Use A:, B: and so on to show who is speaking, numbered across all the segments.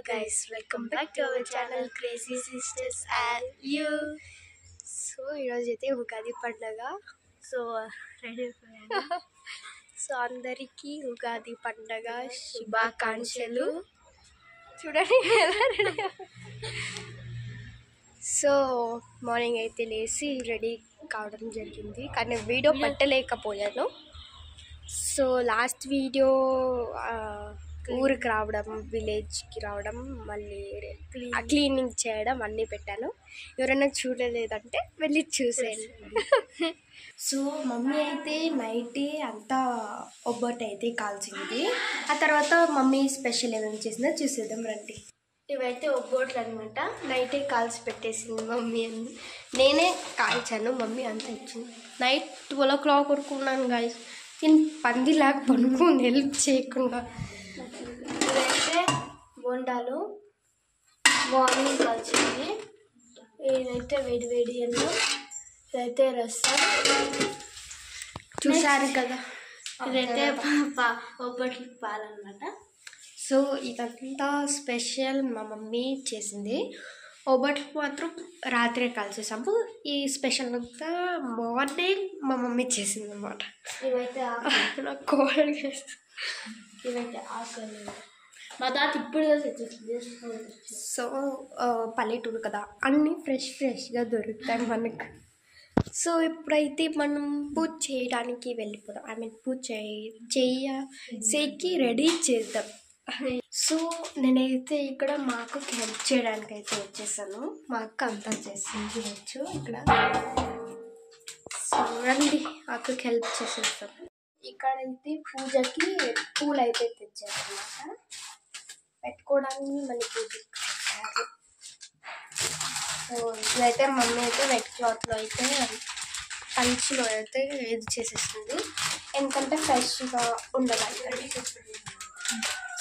A: guys, welcome back to our channel Crazy Sisters and you. So ఈరోజు అయితే ఉగాది పండుగ. So ready అయిపోయాను. So అందరికీ ఉగాది పండుగ శుభాకాంక్షలు. చూడండి ఎలా రెడీ. సో మార్నింగ్ అయితే లేచి రెడీ కావడం జరిగింది, కానీ వీడియో పట్టలేకపోయాను. సో లాస్ట్ వీడియో ఊరికి రావడం, విలేజ్కి రావడం, మళ్ళీ క్లీనింగ్ చేయడం అన్నీ పెట్టాను. ఎవరైనా చూడలేదంటే వెళ్ళి చూసేయండి. సో మమ్మీ అయితే నైటే అంతా ఒబ్బట్ అయితే కాల్చింది. ఆ తర్వాత మమ్మీ స్పెషల్ ఏమేమి చేసిందో చూసేద్దాం రండి. ఇవైతే ఒబ్బోట్లు అనమాట. నైటే కాల్చి పెట్టేసింది మమ్మీ. నేనే కాల్చాను, మమ్మీ అంతా ఇచ్చింది. నైట్ 12 o'clock వరకున్నాను గాయస్. నేను పందిలాగా పనుకుని హెల్ప్ చేయకుండా. ఇదైతే బోండాలు మార్నింగ్ కాల్చింది. ఇదైతే వేడి వేడి అన్నం. ఇదైతే రసం చూసారు కదా. ఇదైతే ఒబ్బట్లు పాలన్నమాట. సో ఇదంతా స్పెషల్ మా మమ్మీ చేసింది. ఒబ్బట్లు మాత్రం రాత్రే కాల్చేసాము. ఈ స్పెషల్ అంతా మార్నింగ్ మా మమ్మీ చేసింది అన్నమాట. ఇవైతే నాకు కోల్డ్. ఇవైతే ఆకలి మా తాత ఇప్పుడు తెచ్చేసింది. సో పల్లెటూరు కదా, అన్నీ ఫ్రెష్గా దొరుకుతాయి మనకు. సో ఇప్పుడైతే మనం పూజ చేయడానికి వెళ్ళిపోదాం. పూజ చేకి రెడీ చేద్దాం. సో నేనైతే ఇక్కడ మా అక్కకి హెల్ప్ చేయడానికి అయితే వచ్చేసాను. మా అక్క అంతా చేసింది వచ్చు ఇక్కడ. సో రండి అక్కకి హెల్ప్ చేసేస్తాం. ఇక్కడైతే పూజకి పూలు అయితే తెచ్చారన్నమాట, పెట్టుకోవడానికి మళ్ళీ పూజకి. సో ఇదైతే మమ్మీ అయితే వెట్ క్లాత్లో అయితే పంచిలో అయితే ఇది చేసేస్తుంది, ఎందుకంటే ఫ్రెష్గా ఉండడానికి.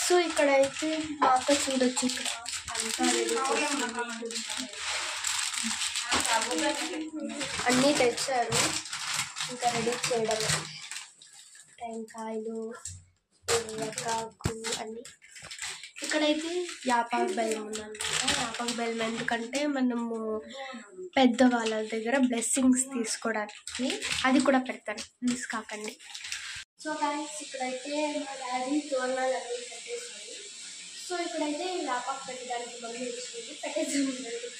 A: సో ఇక్కడైతే మా అక్క చూడొచ్చు, ఇక్కడ అంతా అన్నీ తెచ్చారు, ఇంకా రెడీ చేయడం. టెంకాయలు, ఎర్రకాకు అన్నీ. ఇక్కడైతే యాపాకు బెల్లం ఉందన్నమాట. యాపాకు బెల్లం ఎందుకంటే మనము పెద్దవాళ్ళ దగ్గర బ్లెస్సింగ్స్ తీసుకోవడానికి. అది కూడా పెడతాను, మిస్ కాకండి. సో గాయస్ ఇక్కడైతే మా డాడీ తోరణాలు అన్నీ పెట్టేసాడు. సో ఇక్కడైతే యాపాకు పెట్టడానికి మమ్మీ వచ్చింది, పెట్టేసాను.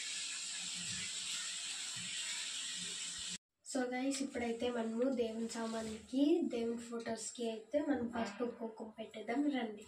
A: సో గైస్ ఇప్పుడైతే మనము దేవుని సామాన్లకి, దేవుని ఫొటోస్కి అయితే మనం పసుపు కుంకుమ పెట్టేద్దాం రండి.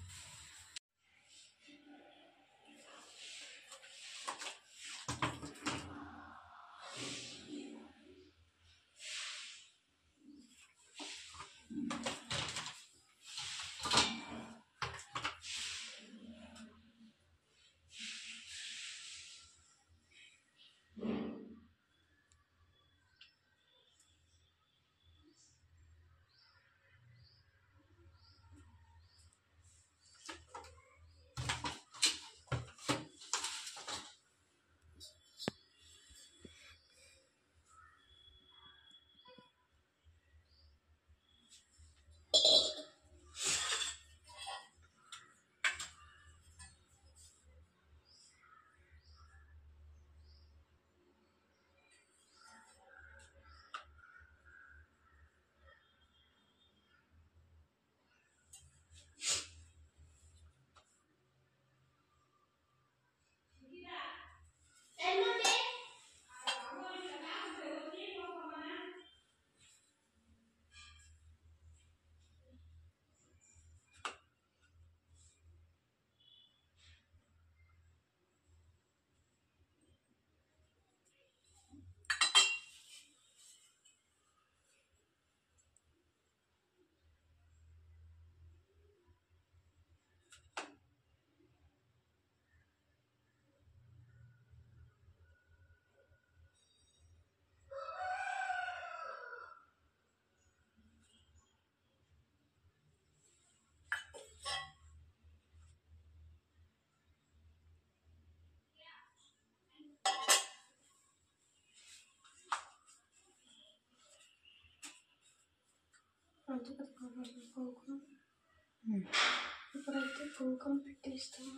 A: ఇప్పుడైతే కుంకుమ పెట్టేస్తాము.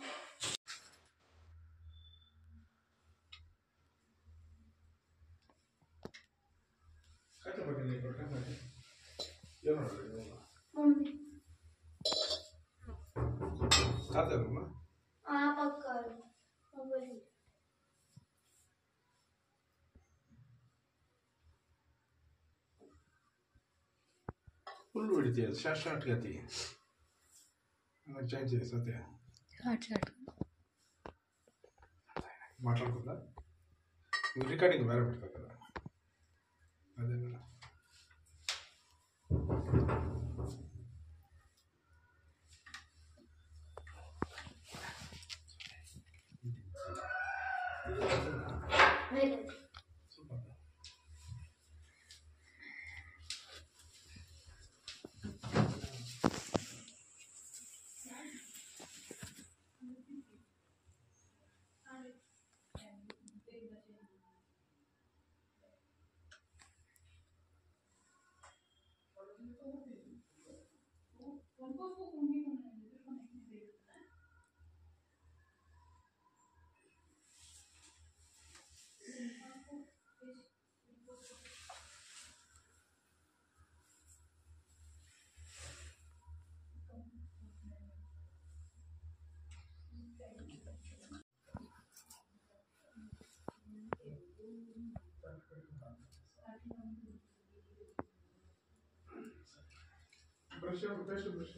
B: ఫుల్ పెడితే షార్ట్గా తీ చేంజ్ చేస్తే మాట్లాడుకుందా రికార్డింగ్ వేరే పెడతావు కదా అదే కదా బ్రష్ బ్రష్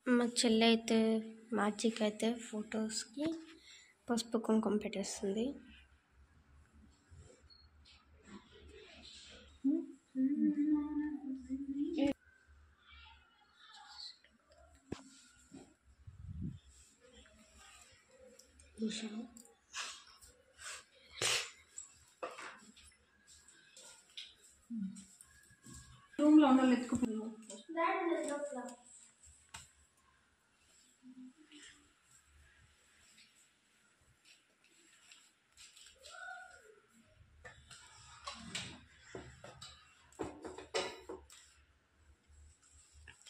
A: మా చెల్లి అయితే మ్యాజిక్ అయితే ఫొటోస్కి పసుపు కుంకుమ పెట్టేస్తుంది.
C: రూమ్లో ఉండాలి ఎత్తుకుపోయాను.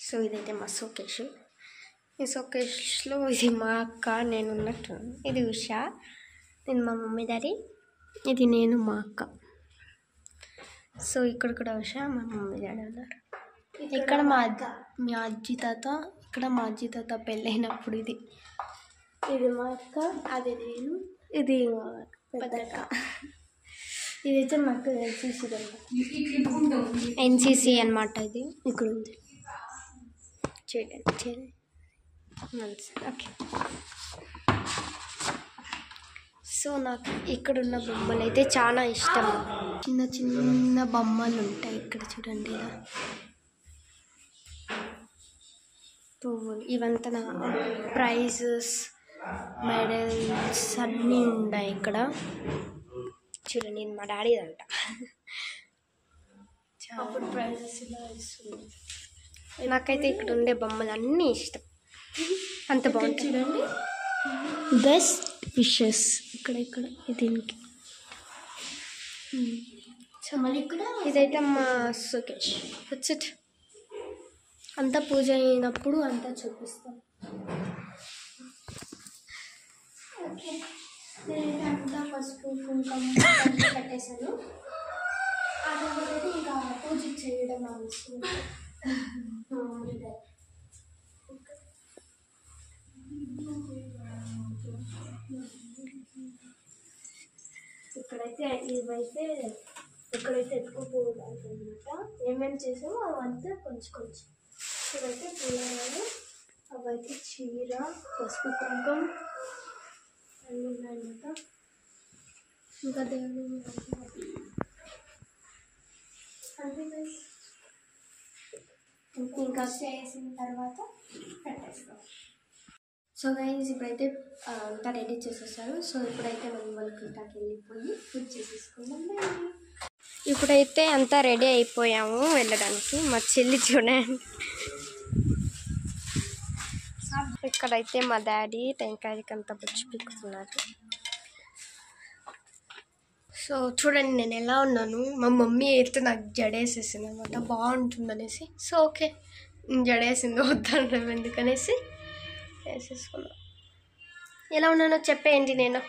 A: సో ఇదైతే మా షోకేష్. ఈ షోకేష్లో ఇది మా అక్క నేను ఉన్నట్టు. ఇది ఉషా, నేను మా మమ్మీ డాడీ, ఇది నేను మా అక్క. సో ఇక్కడ కూడా ఉషా మా మమ్మీ డాడీ ఉన్నారు. ఇక్కడ మా అజ్జి తాత, ఇక్కడ మా అజ్జి తాత పెళ్ళైనప్పుడు ఇది మా అక్క, అది నేను, ఇది పెద్దక్క. ఇదైతే మాకు ఎన్సీసీ అనమాట. ఇది ఇక్కడ ఉంది చూడండి. ఓకే, సో నాకు ఇక్కడున్న బొమ్మలు అయితే చాలా ఇష్టం. చిన్న చిన్న బొమ్మలు ఉంటాయి ఇక్కడ చూడండి. ఇలా పువ్వులు, ఇవంతా నా ప్రైజెస్, మెడల్స్ అన్నీ ఉన్నాయి ఇక్కడ చూడండి. నేను మా డాడీ అంట అప్పుడు ప్రైజెస్ ఇలా ఇస్తుంది. నాకైతే ఇక్కడ ఉండే బొమ్మలు అన్నీ ఇష్టం, అంత బాగుంటుంది చూడండి. బెస్ట్ విషెస్ ఇక్కడ దీనికి. సో మళ్ళీ ఇక్కడ ఇదైతే మా షోకేష్. That's it. అంతా పూజ అయినప్పుడు అంతా చూపిస్తాం. ఓకే, నేనైతే అంతా పసుపు కుంకుమ పెట్టేశాను. ఆ తర్వాత ఇంకా పూజ చేయడం అవసరం. ఇక్కడైతే ఎత్తుకుపోవడానికి అనమాట. ఏమేమి చేసామో అవంతా కొంచెం కొంచెం. ఇవైతే పూలరాలు, అవైతే చీర, పసుపు కుంకం అన్నీ ఉన్నాయన్నమాట. ఇంకా దేవుడు అంతే. ఇంకా చేసిన తర్వాత పెట్టేస్తాం. సో గైస్ ఇప్పుడైతే అంతా రెడీ చేసేసారు. సో ఇప్పుడైతే మనం వాళ్ళకి ఇంటికి వెళ్ళిపోయి పూజ చేసేసుకుందాం. ఇప్పుడైతే అంతా రెడీ అయిపోయాము వెళ్ళడానికి. మా చెల్లి చూడండి, ఇక్కడైతే మా డాడీ టెంకాయకి అంతా బుచ్చి పీకుతున్నారు. సో చూడండి నేను ఎలా ఉన్నాను. మా మమ్మీ అయితే నాకు జడేసేసింది అనమాట, బాగుంటుందనేసి. So okay, జడేసింది వద్దాను ఎందుకనేసి వేసేసుకున్నా. ఎలా ఉన్నానో చెప్పేయండి. నేను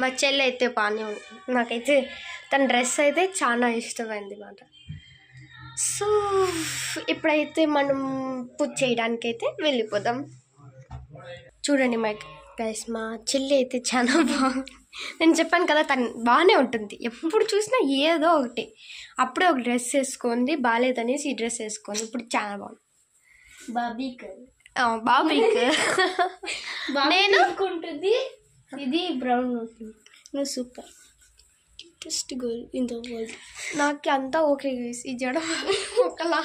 A: మా చెల్లి అయితే బాగానే ఉంది. నాకైతే తన డ్రెస్ అయితే చాలా ఇష్టమైంది అన్నమాట. సో ఇప్పుడైతే మనం పూజ చేయడానికి అయితే వెళ్ళిపోదాం. చూడండి మా గైస్, మా చెల్లి అయితే చాలా బాగుంది. నేను చెప్పాను కదా తను బాగానే ఉంటుంది, ఎప్పుడు చూసినా ఏదో ఒకటి. అప్పుడే ఒక డ్రెస్ వేసుకుంది, బాగాలేదనేసి ఈ డ్రెస్ వేసుకుంది. ఇప్పుడు చాలా బాగుంది. బాబీకి నేను ఉంటుంది, ఇది బ్రౌన్ ఉంటుంది. నువ్వు super best girl in the world. నాకు అంతా ఓకే గైస్. ఈ జడ ఒకలా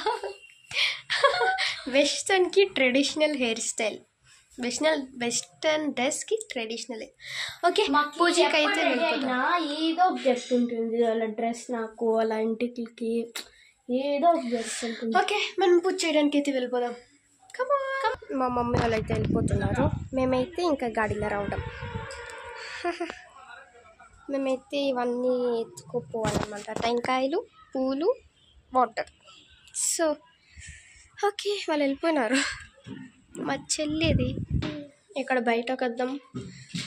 A: వెస్టర్న్కి ట్రెడిషనల్ హెయిర్ స్టైల్, వెస్టర్న్ డ్రెస్కి ట్రెడిషనల్. ఓకే పూజకి అయితే ఏదో ఒక డ్రెస్ ఉంటుంది వాళ్ళ డ్రెస్, నాకు వాళ్ళ ఇంటికి ఏదో ఒక డ్రెస్ ఉంటుంది. ఓకే మనం పూజ చేయడానికి అయితే వెళ్ళిపోదాం. మా మమ్మీ వాళ్ళు అయితే వెళ్ళిపోతున్నారు. మేమైతే ఇంకా గాడిలో రావడం. మేమైతే ఇవన్నీ ఎత్తుకుపోవాలన్నమాట, టెంకాయలు, పూలు, వాటర్. సో ఓకే వాళ్ళు వెళ్ళిపోయినారు. మా చెల్లిది ఇక్కడ బయటకు వద్దాం,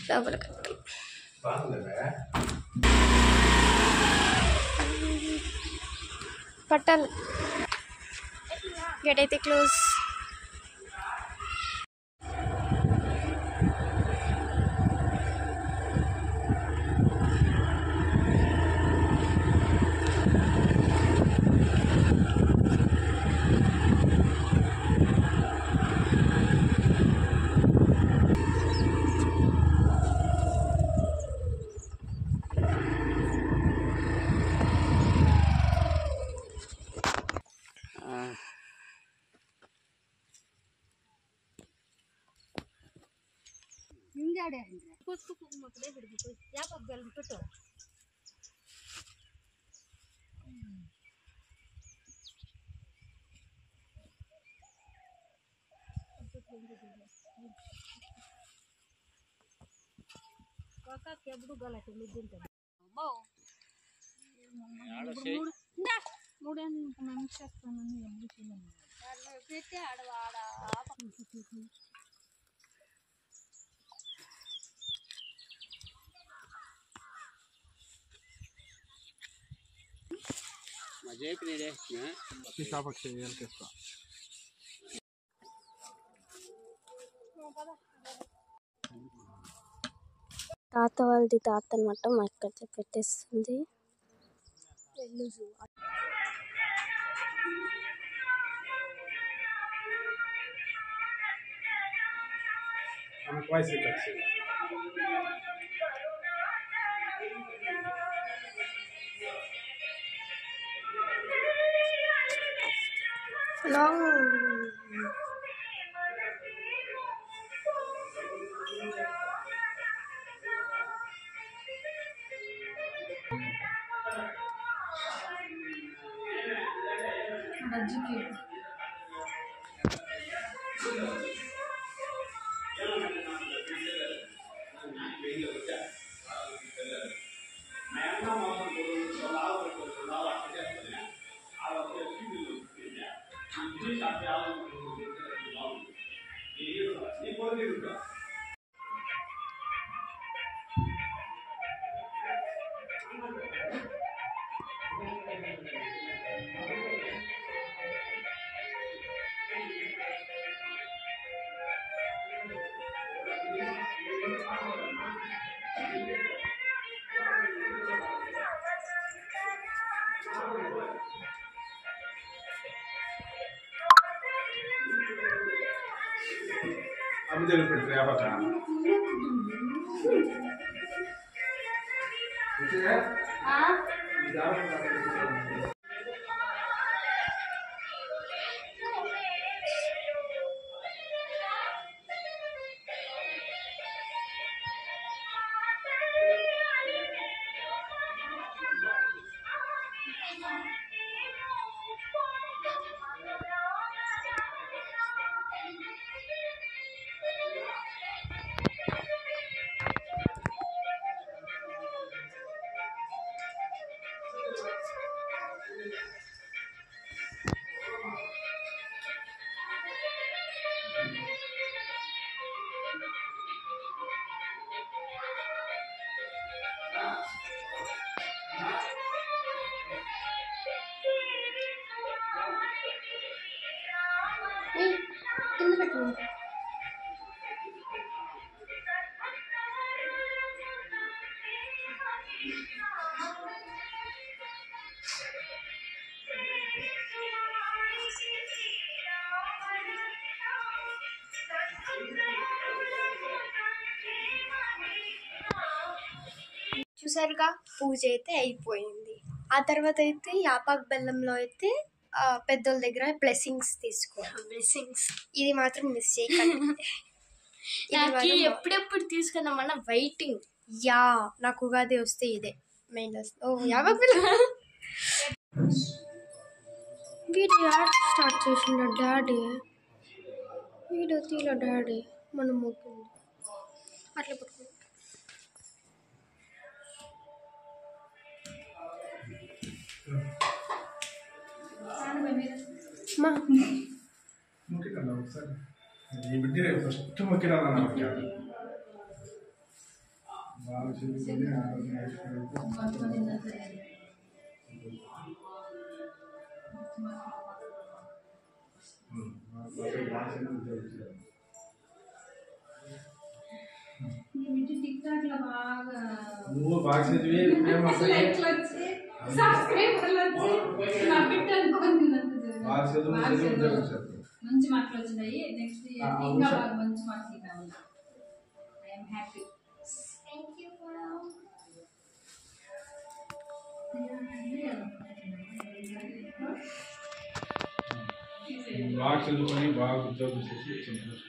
A: లోపలికి వద్దాం. పట్టాలి, గేట్ అయితే క్లోజ్. తాత వాళ్ళది తాత అనమాట, మా అక్క పెట్టేస్తుంది.
B: అమ్మ దగ్గర పెట్టి రేపట
A: కింద పెట్టు. చూసారుగా పూజ అయితే అయిపోయింది. ఆ తర్వాత అయితే యాపాక్ బెల్లంలో అయితే పెద్దోళ్ళ దగ్గర బ్లెస్సింగ్స్ తీసుకోవాలి.
D: బ్లెస్సింగ్స్
A: ఇది మాత్రం మిస్ చేయకండి.
D: నాకు ఎప్పుడెప్పుడు తీసుకుందామన్న వెయిటింగ్.
A: యా నాకు ఉగాది వస్తే ఇదే మెయిన్. ఓ యాపాక్ బెల్లం వీడియో యాడ్ స్టార్ట్ చేసిండ డాడీ. వీడియో తీల డాడీ మనం మొక్కింది అట్లా పట్టుకో.
B: మొక్కినా ఒకసారి ఈ బిడ్డ రేపు ఫస్ట్ మొక్కినా బాగా చదువుకొని నువ్వు బాగా చదివి
C: మంచి మార్కులు వచ్చినాయి. నెక్స్ట్ ఇంకా బాగా మంచి మార్కులు కావాలి. I'm happy.
B: బాగా చదువుకొని బాగా ఉద్యోగం చేసి సంతోషం.